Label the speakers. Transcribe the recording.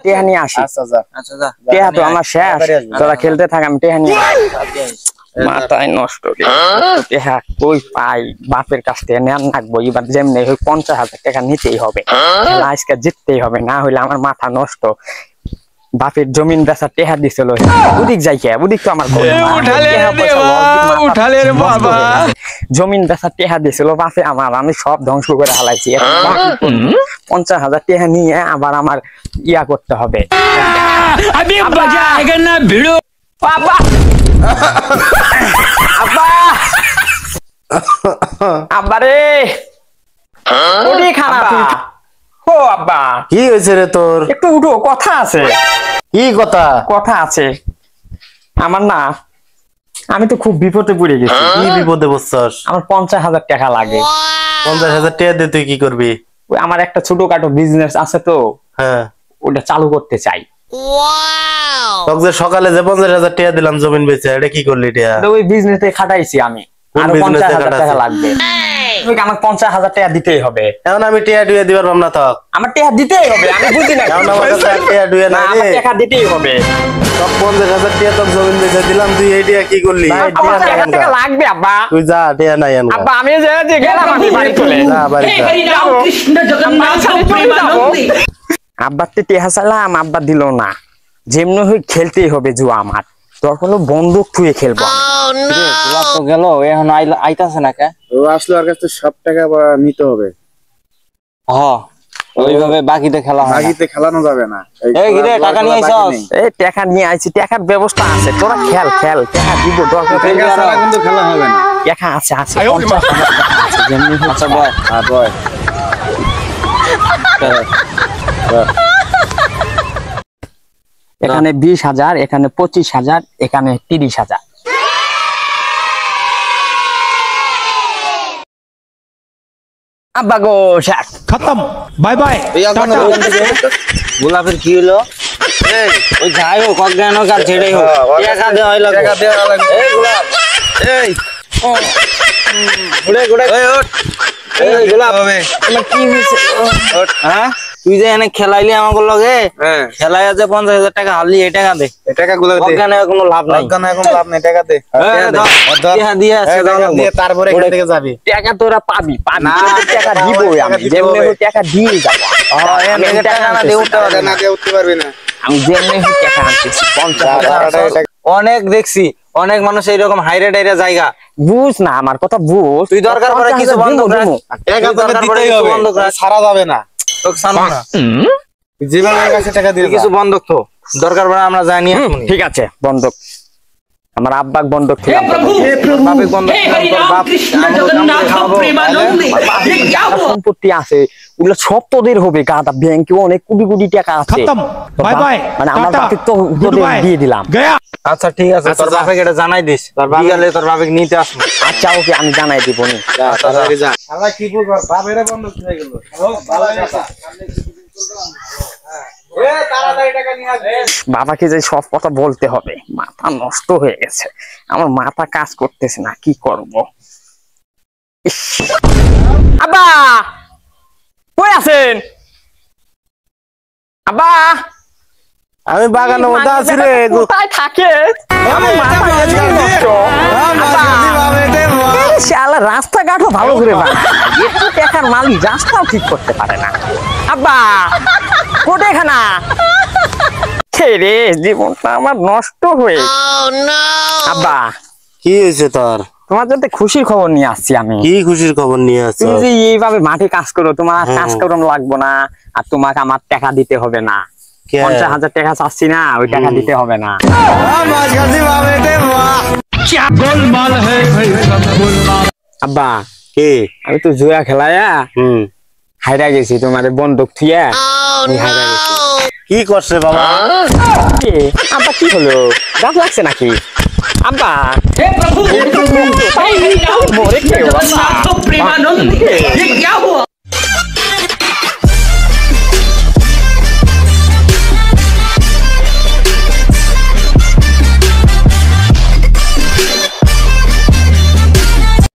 Speaker 1: টেহা নিয়ে আসি।
Speaker 2: আচ্ছা যা আচ্ছা যা
Speaker 1: টেহা তো আমার শেষ, তোরা খেলতে থাক, আমি টেহা নিয়ে মাথায় নষ্ট টেহা কই পাই, বাপের কাছ থেকে নেন থাকবো এবার যেমনি 50,000 টাকা নিতেই হবে, আজকে জিততেই হবে, না হইলে আমার মাথা নষ্ট। বাপের জমিন বেচা টেহা দিছিল, ওদিক যাই কে ওদিক তো আমার জমিন বেচা টেহা দিছিল বাপে আমার, আমি সব ধ্বংস করে হালাইছি। 50,000 টাকা নিয়ে আবার আমার ইয়া করতে হবে। আব্বারে ও আব্বা
Speaker 2: কি হয়েছে রে তোর?
Speaker 1: একটু উঠো, কথা আছে।
Speaker 2: কি কথা?
Speaker 1: কথা আছে আমার না, আমি তো খুব বিপদে পড়ে গেছি।
Speaker 2: কি বিপদে পড়ছস?
Speaker 1: আমার 50,000 টাকা লাগে।
Speaker 2: 50,000 টাকা দিয়ে তুই কি করবি?
Speaker 1: ওই আমার একটা ছোটখাটো বিজনেস আছে তো,
Speaker 2: হ্যাঁ
Speaker 1: ওটা চালু করতে চাই।
Speaker 2: তোকে যে সকালে যে 50,000 টাকা দিলাম জমিন বেচে, এটা কি করলি?
Speaker 1: ওই বিজনেসে খাটাইছি আমি, আর 50,000 টাকা লাগবে। আমার 50,000 টাকা দিতেই হবে।
Speaker 2: এখন আমি টিয়া ডুয়ে দিবার ভাবনা থাক,
Speaker 1: আমার টাকা দিতেই হবে, আমি বুঝি না
Speaker 2: এখন আমার কাছে টিয়া ডুয়ে না রে,
Speaker 1: টাকা দিতেই হবে।
Speaker 2: সব 50,000 টাকা তোর জমিন বেচে দিলাম, তুই এই টিয়া কি করলি?
Speaker 1: টাকা লাগবে আব্বা,
Speaker 2: তুই যা টিয়া নাই আন
Speaker 1: আব্বা। আমি যে গেলাম, আমি বাড়ি চলে
Speaker 2: যা, বাড়ি যা।
Speaker 1: আব্বার তো টেহা চাইলাম, আব্বা দিল না। যেমনি হয়ে খেলতেই হবে জুয়া, আমার দরকার হলো বন্দুক থুয়ে খেলবো।
Speaker 3: গেল এখন আইতাছে না কে?
Speaker 4: ও আসলো, আর কাছে সব টাকা নিতে হবে।
Speaker 3: ওইভাবে বাকিতে খেলা হয়,
Speaker 4: বাকিতে খেলানো যাবে না।
Speaker 3: টাকা নিয়ে আইছস?
Speaker 1: এই টাকা নিয়ে আইছি, টাকার ব্যবস্থা আছে, তোরা খেল খেল, টাকা দিব, দরকার
Speaker 4: কিন্তু খেলা হবে না।
Speaker 1: টাকা আছে আছে 50,000 টাকা আছে, যেমনি
Speaker 3: আচ্ছা বয়
Speaker 4: বয়।
Speaker 1: এখানে 20,000, এখানে 25,000, এখানে 30,000। আব্বা গো শেষ,
Speaker 5: खत्म, बाय बाय।
Speaker 3: গোলাপের কি হলো? ওই যাই হোক, অজ্ঞান হোক আর ছেড়েই হোক, টাকা দেওয়া হইলো। এই গোলাপ, এই ঘুরে ঘুরে এই গোলাপ হবে কি হইছে? হ্যাঁ তুই যে এনে খেলাইলি আমাকে লগে, খেলাই আছে 50,000 টাকা হারলি, এই টাকা দে।
Speaker 4: এই টাকাগুলো দে,
Speaker 3: অজ্ঞানে কোনো লাভ নাই,
Speaker 4: অজ্ঞানে কোনো লাভ নাই, টাকা দে।
Speaker 3: দিয়ে আছে
Speaker 4: তারপরে এখান থেকে যাবি।
Speaker 1: টাকা তোরা পাবি পাবি, টাকা দিবই আমি, যেমনি হোক টাকা দিয়ে যাবো।
Speaker 4: টাকা না দিয়ে উঠতে পারবে না, দিয়ে উঠতে পারবি না।
Speaker 1: আমি যেমনি হোক টাকা আনতেছি 50,000।
Speaker 3: অনেক দেখছি, অনেক মানুষ এইরকম হাইরে ডাইরে জায়গা,
Speaker 1: বুঝ না আমার কথা বুঝ।
Speaker 3: তুই দরকার পড়ে কিছু বন্ধ রাখ,
Speaker 4: টাকা তোকে দিতেই হবে, ছাড়া যাবে না।
Speaker 3: তোকে সামনে না
Speaker 4: জীবনের কাছে টাকা দিয়ে
Speaker 3: কিছু বন্ধক তো দরকার পড়ে আমরা যাই নিয়ে আসবো।
Speaker 1: ঠিক আছে, বন্ধক আমার আব্বাক বন্ধক থেকে সম্পত্তি আছে, ওগুলো সব তোদের হবে। গাদা ব্যাংকে অনেক কোটি কোটি টাকা আছে,
Speaker 5: खत्म, बाय बाय।
Speaker 1: মানে আমার বাপের তো দিয়ে দিলাম।
Speaker 5: गया।
Speaker 3: আচ্ছা ঠিক আছে, তোর বাপে এটা জানাই দিস, তোর বিকালে তোর বাপে নিতে আসবো।
Speaker 1: আচ্ছা ওকে, আমি জানাই দিব নি।
Speaker 4: কি বলবো, বাপেরে বন্ধ হয়ে গেল।
Speaker 1: বাবাকে যে সব কথা বলতে হবে, মাথা নষ্ট হয়ে গেছে আমার, মাথা কাজ করতেছে না, কি করব। আব্বা কই আছেন? আব্বা
Speaker 2: আমি বাগানের মধ্যে আছি রে।
Speaker 1: কোথায় থাকে? রাস্তাঘাটও ভালো করে একটু টাকার মালিক রাস্তাও ঠিক করতে পারে না। আব্বা কোথায় খানা রে, জীবনটা আমার নষ্ট হয়ে। আব্বা
Speaker 2: কি হয়েছে তোর?
Speaker 1: তোমার জন্য খুশির খবর নিয়ে আসছি আমি।
Speaker 2: কি খুশির খবর নিয়ে আসছো?
Speaker 1: তুমি যে এইভাবে মাঠে কাজ করো, তোমার কাজ করানো লাগবো না, আর তোমাকে আমার টাকা দিতে হবে না। 50,000 টাকা চাচ্ছি না, ওই টাকা দিতে হবে না। আব্বা
Speaker 2: কি?
Speaker 1: আমি তো জুয়া খেলায়া হাইরা গেছি, তোমার বন্দুক থুয়া হাইরা গেছি।
Speaker 2: কি করছে বাবা?
Speaker 1: আব্বা কি হলো, গাছ লাগছে নাকি? আব্বা